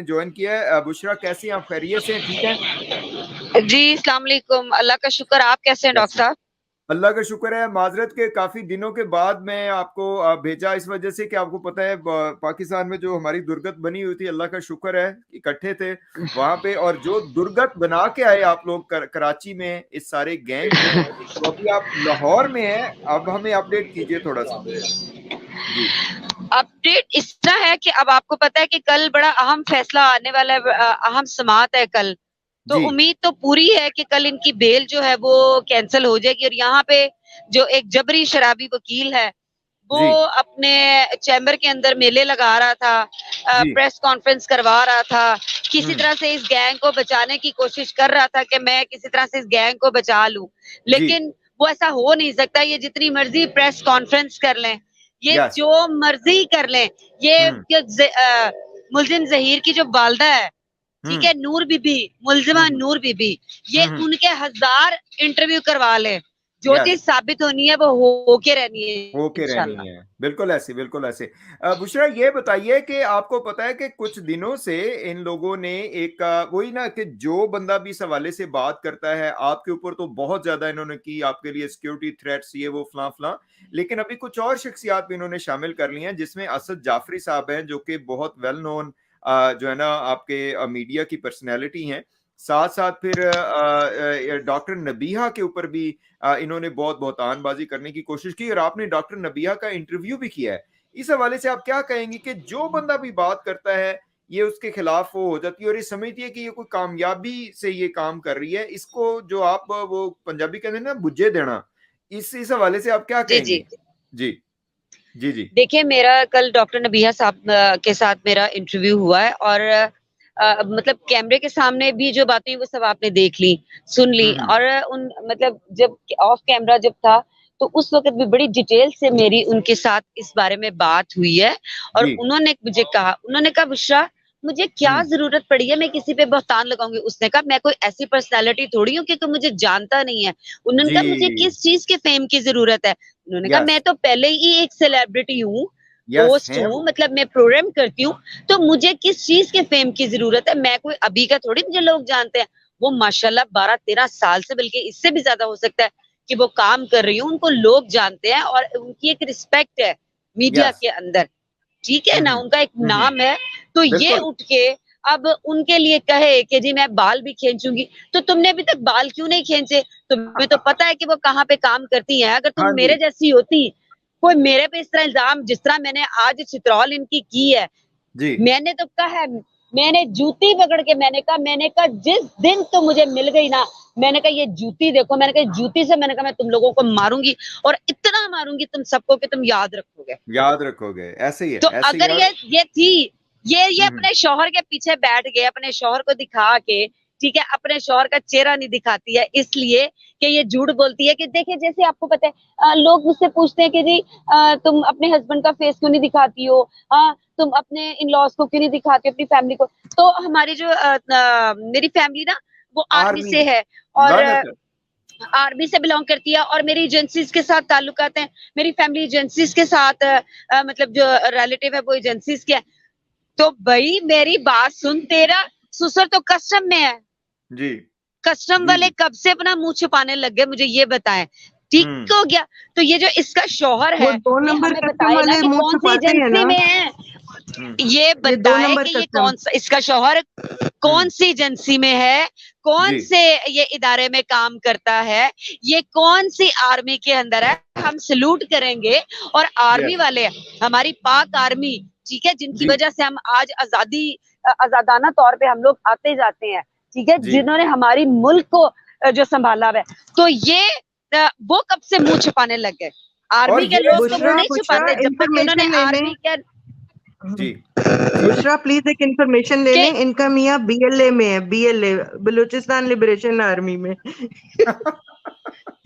Join किया है। बुशरा कैसी हैं आप? खैरियत से? ठीक है जी, अस्सलाम वालेकुम। अल्लाह का शुक्र। आप कैसे हैं डॉक्टर साहब? अल्लाह का शुक्र है। माजरत के काफी दिनों के बाद मैं आपको भेजा इस वजह से कि आपको पता है पाकिस्तान में जो हमारी दुर्गत बनी हुई थी, अल्लाह का शुक्र है इकट्ठे थे वहां पे, और जो दुर्गत बना के आए आप लोग कराची में इस सारे गैंग को, तो अभी आप लाहौर में हैं। अब हमें अपडेट कीजिए थोड़ा सा। जी अपडेट इस तरह है कि अब आपको पता है कि कल बड़ा अहम फैसला आने वाला है, अहम समाअत है कल। तो जी उम्मीद तो पूरी है कि कल इनकी बेल जो है वो कैंसिल हो जाएगी, और यहाँ पे जो एक जबरी शराबी वकील है वो जी अपने चैम्बर के अंदर मेले लगा रहा था, जी प्रेस कॉन्फ्रेंस करवा रहा था, किसी हम्म तरह से इस गैंग को बचाने की कोशिश कर रहा था कि मैं किसी तरह से इस गैंग को बचा लूं। जी लेकिन वो ऐसा हो नहीं सकता। ये जितनी मर्जी प्रेस कॉन्फ्रेंस कर लें, ये यस जो मर्जी कर लें, ये हम्म मुलजिम जहीर की जो वालदा है, ठीक हम्म है, नूर बीबी, मुलजिमा हम्म नूर बीबी, ये हम्म उनके 1000 इंटरव्यू करवा ले, जो यस चीज साबित होनी है वो होके रहनी है होके रहनी इंशाल्लाह। है। बिल्कुल ऐसे, बिल्कुल ऐसे। बुशरा ये बताइए कि आपको पता है कि कुछ दिनों से इन लोगों ने एक वही ना कि जो बंदा भी इस हवाले से बात करता है आपके ऊपर, तो बहुत ज्यादा इन्होंने की आपके लिए सिक्योरिटी थ्रेट्स, ये वो फलां फलां, लेकिन अभी कुछ और शख्सियात भी इन्होंने शामिल कर ली हैं, जिसमें असद जाफरी साहब हैं जो कि बहुत वेल नोन जो है ना आपके मीडिया की पर्सनैलिटी हैं। साथ साथ फिर डॉक्टर नबीहा के ऊपर भी इन्होंने बहुत बहुतानबाजी करने की कोशिश की, और आपने डॉक्टर नबिया का इंटरव्यू भी किया है। इस हवाले से आप क्या कहेंगे कि जो बंदा भी बात करता है ये उसके खिलाफ वो हो जाती है, और ये समझती है कि ये कोई कामयाबी से ये काम कर रही है, इसको जो आप वो पंजाबी कहते हैं ना बुझे देना, इस हवाले से आप क्या जी जी। कहेंगे? जी जी जी देखिए, मेरा कल डॉक्टर नबीहा साहब के साथ मेरा इंटरव्यू हुआ है, और मतलब कैमरे के सामने भी जो बातें वो सब आपने देख ली, सुन ली, हम्म और उन मतलब जब ऑफ कैमरा जब था तो उस वक्त भी बड़ी डिटेल से मेरी उनके साथ इस बारे में बात हुई है। और जी उन्होंने कहा बुशरा, मुझे क्या हम्म जरूरत पड़ी है मैं किसी पे बहतान लगाऊंगी? उसने कहा मैं कोई ऐसी पर्सनालिटी थोड़ी हूँ कि कोई मुझे जानता नहीं है। उन्होंने जी कहा मुझे किस चीज के फेम की जरूरत है? उन्होंने कहा यस मैं तो पहले ही एक सेलिब्रिटी हूँ, यस होस्ट हैं हूँ, वो। मतलब मैं प्रोग्राम करती हूँ, तो मुझे किस चीज के फेम की जरूरत है? मैं कोई अभी का थोड़ी मुझे लोग जानते हैं। वो माशाल्लाह 12-13 साल से, बल्कि इससे भी ज्यादा हो सकता है कि वो काम कर रही हूँ, उनको लोग जानते हैं और उनकी एक रिस्पेक्ट है मीडिया यस के अंदर, ठीक है ना, उनका एक हम्म नाम है। तो ये बिल्कुल। उठ के अब उनके लिए कहे कि जी मैं बाल भी खींचूंगी, तो तुमने अभी तक बाल क्यों नहीं खींचे? तुम्हें तो पता है कि वो कहाँ पे काम करती हैं। अगर तुम हाँ मेरे जी जैसी होती, कोई मेरे पे इस तरह इल्जाम जिस तरह मैंने आज चित्रौल इनकी की है, जी मैंने तो कहा है, मैंने जूती पकड़ के मैंने कहा जिस दिन तो मुझे मिल गई ना, मैंने कहा ये जूती देखो, मैंने कहा जूती से मैंने कहा मैं तुम लोगों को मारूंगी, और इतना मारूंगी तुम सबको कि तुम याद रखोगे। याद रखोगे, ऐसे ही है, तो ऐसे ही अगर है। और ये थी, ये हम्म अपने शौहर के पीछे बैठ गए, अपने शौहर को दिखा के, ठीक है, अपने शौहर का चेहरा नहीं दिखाती है इसलिए कि ये झूठ बोलती है कि देखिए, जैसे आपको पता है, लोग मुझसे पूछते हैं कि जी तुम अपने हस्बैंड का फेस क्यों नहीं दिखाती हो, तुम अपने इन लॉज को क्यों नहीं दिखाती हो, अपनी फैमिली को? तो हमारी जो मेरी फैमिली ना, वो आर्मी आर्मी से है, और लानत है। आर्मी से बिलोंग करती है, और मेरी एजेंसीज के साथ ताल्लुकात हैं। मेरी फैमिली एजेंसीज के साथ मतलब जो रिलेटिव है वो एजेंसीज के है। तो भाई मेरी बात सुन, तेरा ससुर तो कस्टम में है, जी कस्टम जी वाले जी कब से अपना मुंह छुपाने लग गए, मुझे ये बताएं। ठीक हम्म हो गया? तो ये जो इसका शौहर वो है, दो ये नंबर हमें कस्टम बताए ना वाले कि मुंह कौन सी छुपाते हैं एजेंसी ना। में है, हम्म ये ये दो बताए नंबर कि ये कस्टम। कौन सा इसका शौहर हम्म कौन सी एजेंसी में है, कौन जी से ये इदारे में काम करता है, ये कौन सी आर्मी के अंदर है। हम सलूट करेंगे। और आर्मी यस वाले, हमारी पाक आर्मी, ठीक है, जिनकी जी वजह से हम आज आजादाना तौर पे हम लोग आते जाते हैं, ठीक है, जी जिन्होंने हमारी मुल्क को जो संभाला हुआ है, तो ये वो कब से मुंह छुपाने लग गए? और आर्मी के ये लोग तो मुंह बुशरा नहीं बुशरा छुपाते जब तक कि उन्होंने इंफॉर्मेशन ले लें। आर्मी के जी जी जी बुशरा प्लीज एक इंफॉर्मेशन ले के लें, इनका मियाँ बीएलए में है, बीएलए बलूचिस्तान लिबरेशन आर्मी में।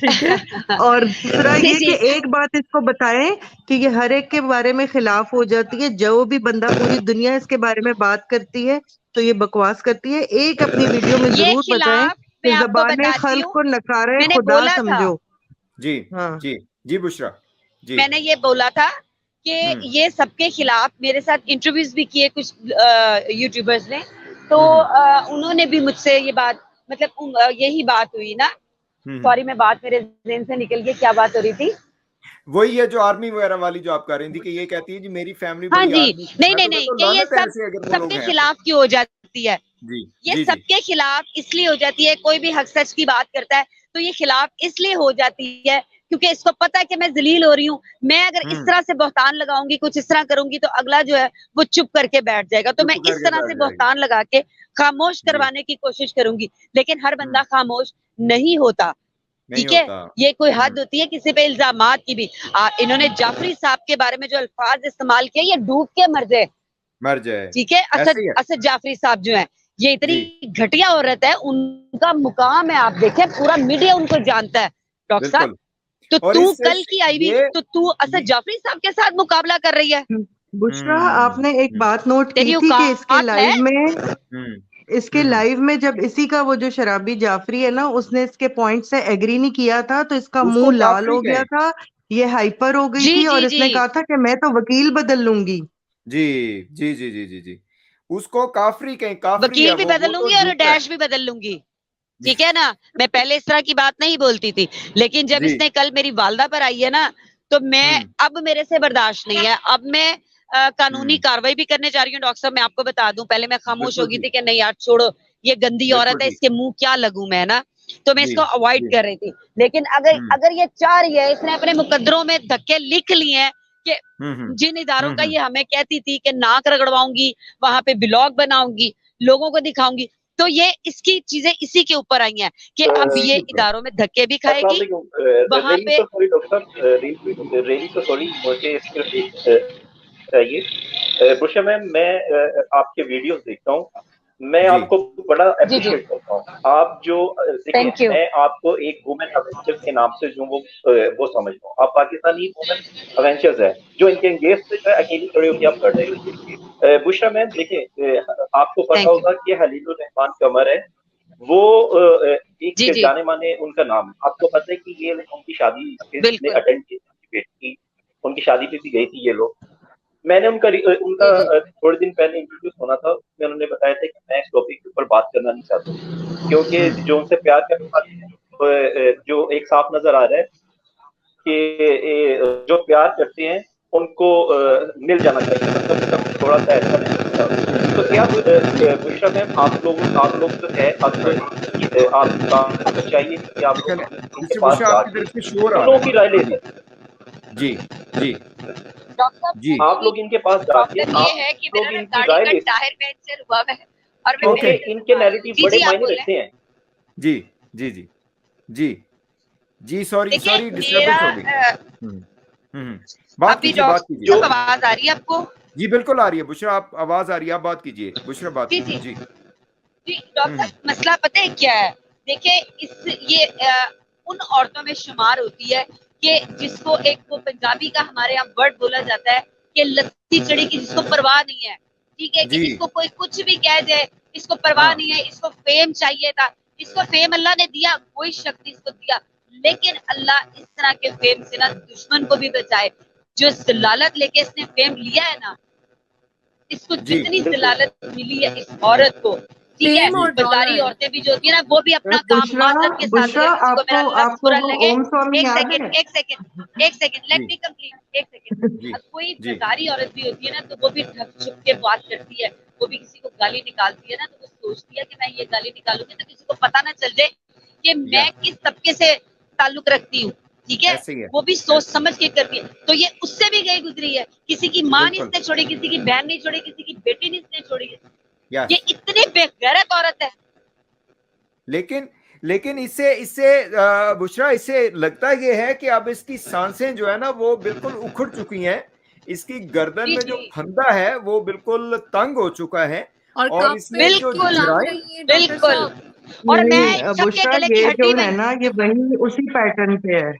ठीक है। और दूसरा जी ये जी। कि एक बात इसको बताएं कि ये हर एक के बारे में खिलाफ हो जाती है, जो भी बंदा पूरी दुनिया इसके बारे में बात करती है तो ये बकवास करती है। एक अपनी वीडियो में ये जरूर बताएं खिलाफ मैं कि आपको जबान बताती खल्क हूँ, को नकारे मैंने खुदा बोला था, जी समझो। हाँ जी जी बुशरा जी मैंने ये बोला था कि ये सबके खिलाफ मेरे साथ इंटरव्यूज भी किए कुछ यूट्यूबर्स ने, तो उन्होंने भी मुझसे ये बात, मतलब यही बात हुई ना। सॉरी, मैं बात मेरे ज़हन से निकल गई, क्या बात हो रही थी? वही है जो आर्मी वगैरह वाली जो आप कर रही थी कि ये कहती है जी मेरी फैमिली हाँ बड़ी जी, आर्मी, नहीं मैं नहीं तो नहीं, कहता हूँ कि ये लानत है सब ऐसे अगर वो लोग सबके हैं। खिलाफ क्यों हो जाती है? जी ये जी जी सबके खिलाफ इसलिए हो जाती है, कोई भी हक सच की बात करता है तो ये खिलाफ इसलिए हो जाती है क्योंकि इसको पता है कि मैं जलील हो रही हूँ। मैं अगर इस तरह से बहतान लगाऊंगी, कुछ इस तरह करूंगी, तो अगला जो है वो चुप करके बैठ जाएगा। तो चुप मैं इस करके तरह बैठ से जाएगा। बहतान लगा के खामोश जी करवाने की कोशिश करूंगी, लेकिन हर बंदा खामोश नहीं होता। नहीं ठीक है, होता। ये कोई हद होती है किसी पे इल्जामात की भी। इन्होंने जाफरी साहब के बारे में जो अल्फाज इस्तेमाल किए, ये डूब के मर जाए। मर जाए, ठीक है, ऐसे ही है। असद जाफरी साहब जो है, ये इतनी जी घटिया औरत है, उनका मुकाम है, आप देखें पूरा मीडिया उनको जानता है। डॉक्टर साहब, बिल्कुल। तो और तू इस कल की आई हुई, ये तो तू असद जाफरी साहब के साथ मुकाबला कर रही है? बुशरा, आपने एक बात नोट की तेरी थी कि इसके औकात है? लाइव में जब इसी का वो जो शराबी जाफरी है ना, उसने इसके पॉइंट से एग्री नहीं किया था, तो इसका उसको मुंह लाल काफरी हो गया कहें। था, ये हाइपर हो गई जी थी और जी इसने जी कहा था कि मैं तो वकील बदल लूंगी। जी जी जी जी जी जी उसको काफरी कहें, काफरी है वकील भी वो बदल तो लूंगी और झूठा है। डैश भी बदल लूंगी। ठीक है ना, मैं पहले इस तरह की बात नहीं बोलती थी, लेकिन जब जी इसने कल मेरी वालदा पर आई है ना, तो मैं, अब मेरे से बर्दाश्त नहीं है। अब मैं कानूनी कार्रवाई भी करने जा रही हूँ। डॉक्टर साहब, मैं आपको बता दूं, पहले मैं खामोश हो बिल्कुल गई जी, थी कि नहीं यार छोड़ो, ये गंदी औरत बिल्कुल है, जी, इसके मुंह क्या लगूं मैं ना, तो मैं जी इसको अवॉइड जी। कर रही थी। लेकिन अगर हम्म अगर ये चाह रही है, इसने अपने मुकद्दरों में धक्के लिख लिए हैं कि हम्म जिन इदारों का हम्म ये हमें कहती थी कि नाक रगड़वाऊंगी, वहां पे ब्लॉग बनाऊंगी, लोगों को दिखाऊंगी, तो ये इसकी चीजें इसी के ऊपर आई हैं कि अब इसी ये के ऊपर। इदारों में धक्के भी अस्सलाम खाएगी, वालेकुम। वहां रियली पे। तो सॉरी डॉक्टर साहब, रियली तो सॉरी, मुझे सिर्फ एक चाहिए। बुशरा मैम, मैं आपके वीडियोस देखता हूँ, मैं जी आपको बड़ा जी जी, अप्रिशिएट करता हूँ। आप जो देखिए, थैंक यू। मैं आपको एक वुमेन अवेंचर के नाम से जो वो समझता हूँ। आप पाकिस्तानी वुमेन अवेंचर्स है जो इनके एंगेज से जो है अकेली खड़ी होकर आप कर रहे हो। बुशरा मैम देखिए, आपको पता थैंक यू। होगा कि हलीलुर रहमान कमर है, वो जी एक जी, जाने माने उनका नाम है। आपको पता है कि ये उनकी शादी पे ने बिल्कुल। अटेंड की, उनकी बेटी की, उनकी शादी पे भी गई थी ये लोग। मैंने उनका जी जी, थोड़े दिन पहले इंटरव्यू सुना था, उसमें उन्होंने बताया था कि मैं इस टॉपिक के ऊपर बात करना नहीं चाहता क्योंकि जो उनसे प्यार करने वाले हैं, जो एक साफ नजर आ रहा है कि जो प्यार करते हैं उनको मिल जाना चाहिए, मतलब थोड़ा सा ऐसा नहीं। तो क्या बुशरा मैम, आप लोग जो है आप चाहिए कि आप लेकिन लोग इनके पीछे पास बुशरा आपकी जाके तरफ से शोर उन आ लोगों रहा की राय ले है। सकते। जी जी डॉक्टर साहब, जी आप लोग इनके पास जाके प्रॉब्लम ये आप है कि लोग मेरा ना इनकी गाड़ी राय का ले, टायर पंचर हुआ है और मैं ओके क्योंकि मेरे इनके नैरेटिव जी बड़े जी, आप मायने बोले। रखते हैं। जी जी जी जी जी सॉरी देखिए सॉरी मेरा डिस्टर्बेंस हो गई। बात अभी कीजिए, बात डॉक्टर कीजिए। साहब आवाज आ रही है आपको? जी बिल्कुल आ रही है बुशरा, आप आवाज आ रही है, आप बात कीजिए बुशरा, बात जी कीजिए जी जी। जी, डॉक्टर साहब, मसला पता है क्या है? देखिए, ये उन औरतों में शुमार होती है कि जिसको एक वो पंजाबी का हमारे यहाँ वर्ड बोला जाता है कि लत्ती चढ़ी की, जिसको परवाह नहीं है। ठीक है, कि जी इसको कोई कुछ भी कह जाए, इसको परवाह हाँ नहीं है, इसको फेम चाहिए था। इसको फेम अल्लाह ने दिया, कोई शक नहीं इसको दिया, लेकिन अल्लाह इस तरह के फेम से ना दुश्मन को भी बचाए। जो जलालत लेके इसने फेम लिया है ना, इसको जी जितनी जलालत मिली है इस औरत को, ठीक है, फेम और बाजारी डॉलर। औरतें भी जो होती है ना, वो भी अपना काम बुशरा, माजत के साथ बुशरा, अगर किसी को मेरा आपको लफ्ज आपको बुरा वो लगे, ओम स्वामी एक याद सेकंड है? एक सेकंड एक सेकंड, लेट जी मी कंप्लीट, एक सेकंड। जी अब कोई जी बाजारी औरत भी होती है ना, तो वो भी ढक छुप के बात करती है, वो भी किसी को गाली निकालती है ना, तो वो सोचती है कि मैं ये गाली निकालूंगी तो किसी को पता ना चल जाए कि या मैं किस तबके से ताल्लुक रखती हूँ। ठीक है, ऐसे ही है, वो भी सोच ऐसे समझ के करती है। तो ये उससे भी गई गुजरी है, किसी की माँ नहीं बिल्कुल इसने छोड़ी, किसी की बहन नहीं छोड़ी, किसी की बेटी नहीं इसने छोड़ी। यस। ये इतनी बेगैरत औरत है। लेकिन लेकिन इससे इससे बुशरा, इससे लगता ये है कि अब इसकी सांसें जो है ना वो बिल्कुल उखड़ चुकी हैं, इसकी गर्दन जी में जो जी, फंदा है वो बिल्कुल तंग हो चुका है और और कब इसने से जो बिल्कुल जान जराइम, रही है डॉक्टर बिल्कुल। साहब? और मैं नहीं सबके बुशरा, गले की ये जो हड्डी है बन, ना, ये वही उसी पैटर्न पे है,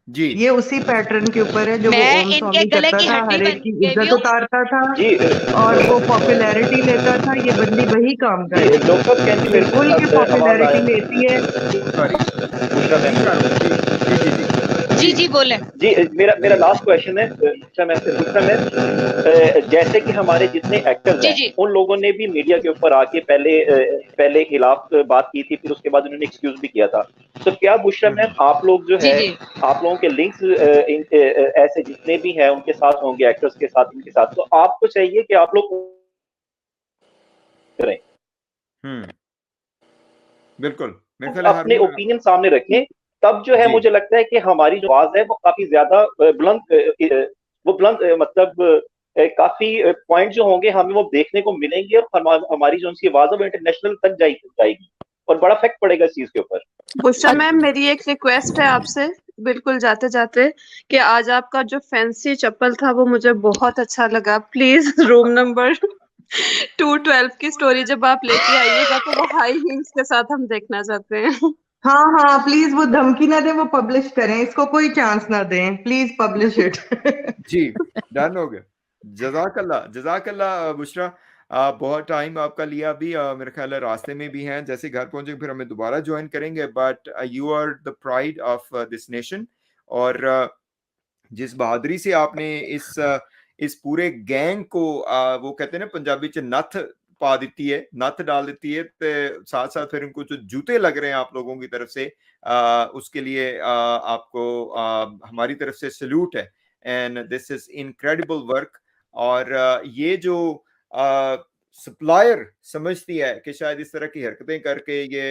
जी ये उसी पैटर्न के ऊपर है जो वो मैं ओम इनके स्वामी गले करता की था, हड्डी हर एक बन की गई इज्जत हूँ। उतारता था जी और वो पॉपुलैरिटी लेता था। ये बंदी वही काम कर जी रही है, डॉक्टर कैन जी, ये मेरे खुल के पास आवाज पॉपुलैरिटी आया लेती है। सॉरी बुशरा जी मैम। जी जी जी जी जी जी बोले। जी मेरा लास्ट क्वेश्चन है दूसरा मैम, जैसे कि हमारे जितने एक्टर्स हैं उन लोगों ने भी मीडिया के ऊपर आके पहले खिलाफ बात की थी, फिर उसके बाद उन्होंने एक्सक्यूज भी किया था। तो क्या बुशरा मैम आप लोग जो है आप लोगों के लिंक्स ऐसे जितने भी हैं उनके साथ होंगे, एक्टर्स के साथ, इनके साथ, तो आपको चाहिए कि आप लोग करें, बिल्कुल मेरे ख्याल अपने ओपिनियन सामने रखें, तब जो है मुझे लगता है कि हमारी जो आवाज है वो काफी ज्यादा बुलंद मतलब काफी पॉइंट जो होंगे हमें वो देखने को मिलेंगे, और हमारी जो उनकी आवाज है वो इंटरनेशनल तक जाएगी और बड़ा इफेक्ट पड़ेगा इस चीज के ऊपर। बुशरा मैम मेरी एक रिक्वेस्ट है आपसे, बिल्कुल जाते जाते, कि आज आपका जो फैंसी चप्पल था वो मुझे बहुत अच्छा लगा। प्लीज रूम नंबर 212 की स्टोरी जब आप लेके आइएगा तो वो हाई हील्स के साथ हम देखना चाहते हैं। हाँ हाँ प्लीज, वो धमकी ना दें, वो पब्लिश करें, इसको कोई चांस ना दें, प्लीज पब्लिश इट। जी डन हो गया। जज़ाकल्लाह बुशरा, बहुत टाइम आपका लिया अभी, मेरे ख्याल है रास्ते में भी हैं, जैसे घर पहुंचे फिर हमें दोबारा ज्वाइन करेंगे, but you are the pride of this nation. और जिस बहादुरी से आपने इस पूरे गैंग को वो कहते हैं ना पंजाबी च नथ पा देती है, नथ डाल देती है, तो साथ साथ फिर उनको जो जूते लग रहे हैं आप लोगों की तरफ से, उसके लिए आपको हमारी तरफ से सल्यूट है, and this is incredible work. और ये जो सप्लायर समझती है कि शायद इस तरह की हरकतें करके ये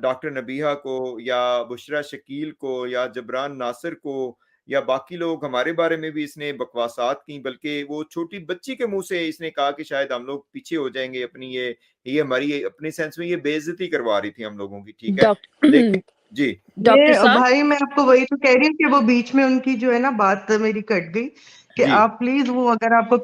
डॉक्टर नबीहा को या बुशरा शकील को या जबरान नासिर को या बाकी लोग, हमारे बारे में भी इसने बकवासात की, बल्कि वो छोटी बच्ची के मुंह से इसने कहा कि शायद हम लोग पीछे हो जाएंगे अपनी ये हमारी अपने सेंस में ये बेइज्जती करवा रही थी हम लोगों की, ठीक है। लेकिन जी भाई मैं आपको वही तो कह रही हूँ कि वो बीच में उनकी जो है ना बात मेरी कट गई, कि आप प्लीज वो अगर आपको